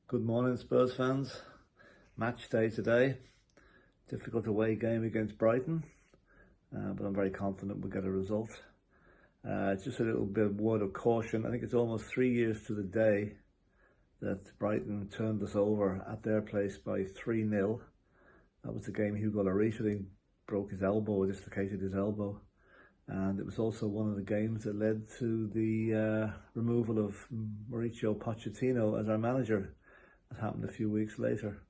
Good morning, Spurs fans. Match day today. Difficult away game against Brighton, but I'm very confident we'll get a result. Just a little bit of word of caution. I think it's almost 3 years to the day that Brighton turned us over at their place by 3-0. That was the game Hugo Lloris, I think, broke his elbow or dislocated his elbow. And it was also one of the games that led to the removal of Mauricio Pochettino as our manager. That happened a few weeks later.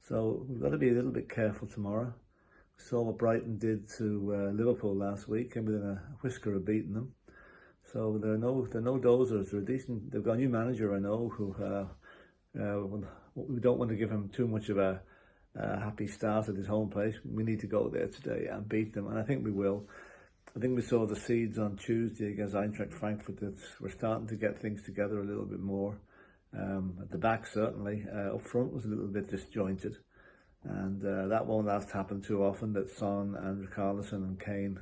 So we've got to be a little bit careful tomorrow. We saw what Brighton did to Liverpool last week, and within a whisker of beating them. So they're no dozers. They're decent. They've got a new manager, I know, who we don't want to give him too much of a happy start at his home place. We need to go there today and beat them, and I think we will. I think we saw the seeds on Tuesday against Eintracht Frankfurt that we're starting to get things together a little bit more. At the back, certainly. Up front was a little bit disjointed, and that won't have to happen too often, that Son and Richarlison and Kane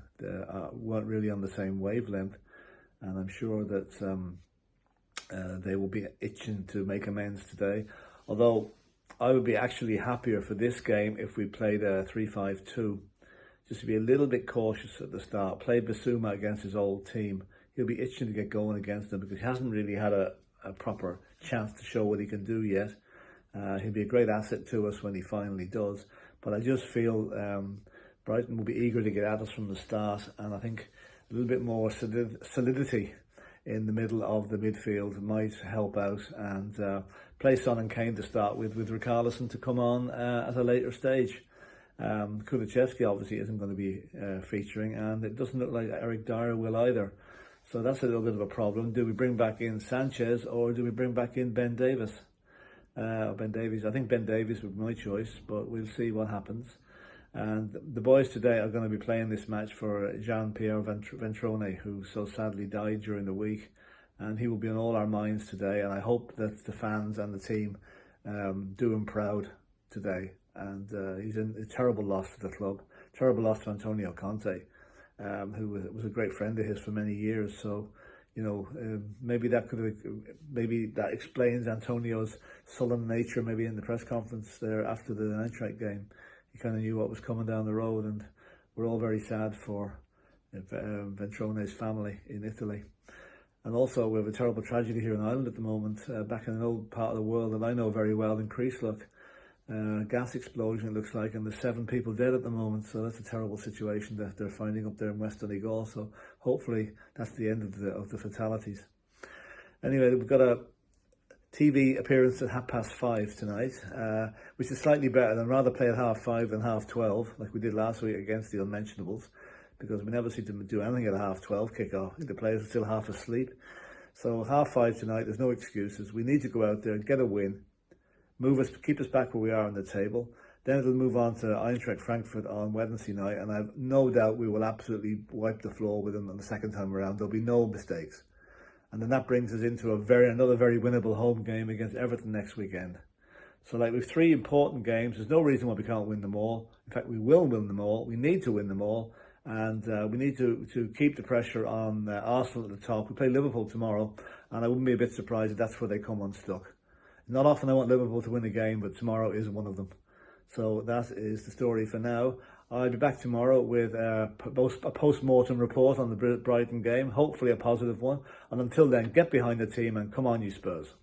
weren't really on the same wavelength, and I'm sure that they will be itching to make amends today. Although I would be actually happier for this game if we played a 3-5-2, just to be a little bit cautious at the start. Play Bissouma against his old team. He'll be itching to get going against them because he hasn't really had a proper chance to show what he can do yet. He'll be a great asset to us when he finally does. But I just feel Brighton will be eager to get at us from the start, and I think a little bit more solidity in the middle of the midfield might help out, and play Son and Kane to start with Richarlison to come on at a later stage. Kulusevski obviously isn't going to be featuring, and it doesn't look like Eric Dyer will either. So that's a little bit of a problem. Do we bring back in Sanchez, or do we bring back in Ben Davies? Ben Davies. I think Ben Davies would be my choice, but we'll see what happens. And the boys today are going to be playing this match for Jean-Pierre Ventrone, who so sadly died during the week, and he will be on all our minds today. And I hope that the fans and the team do him proud today. And he's a terrible loss for the club, terrible loss to Antonio Conte, who was a great friend of his for many years. So, you know, maybe that explains Antonio's sullen nature. Maybe in the press conference there after the Eintracht game, he kind of knew what was coming down the road, and we're all very sad for Ventrone's family in Italy. And also, we have a terrible tragedy here in Ireland at the moment, back in an old part of the world that I know very well, in Creeslough. Gas explosion, it looks like, and there's 7 people dead at the moment. So that's a terrible situation that they're finding up there in West Donegal. So hopefully that's the end of the fatalities. Anyway, we've got a TV appearance at 5:30 tonight, which is slightly better than rather play at 5:30 than 12:30 like we did last week against the Unmentionables, because we never seem to do anything at 12:30 kickoff. I think the players are still half asleep. So 5:30 tonight, there's no excuses. We need to go out there and get a win. Keep us back where we are on the table. Then it'll move on to Eintracht Frankfurt on Wednesday night, and I have no doubt we will absolutely wipe the floor with them on the second time around. There'll be no mistakes. And then that brings us into another very winnable home game against Everton next weekend. So like with 3 important games, there's no reason why we can't win them all. In fact, we will win them all. We need to win them all. And we need to keep the pressure on Arsenal at the top. We play Liverpool tomorrow, and I wouldn't be a bit surprised if that's where they come unstuck. Not often I want Liverpool to win a game, but tomorrow is one of them. So that is the story for now. I'll be back tomorrow with a post-mortem report on the Brighton game, hopefully a positive one. And until then, get behind the team and come on, you Spurs.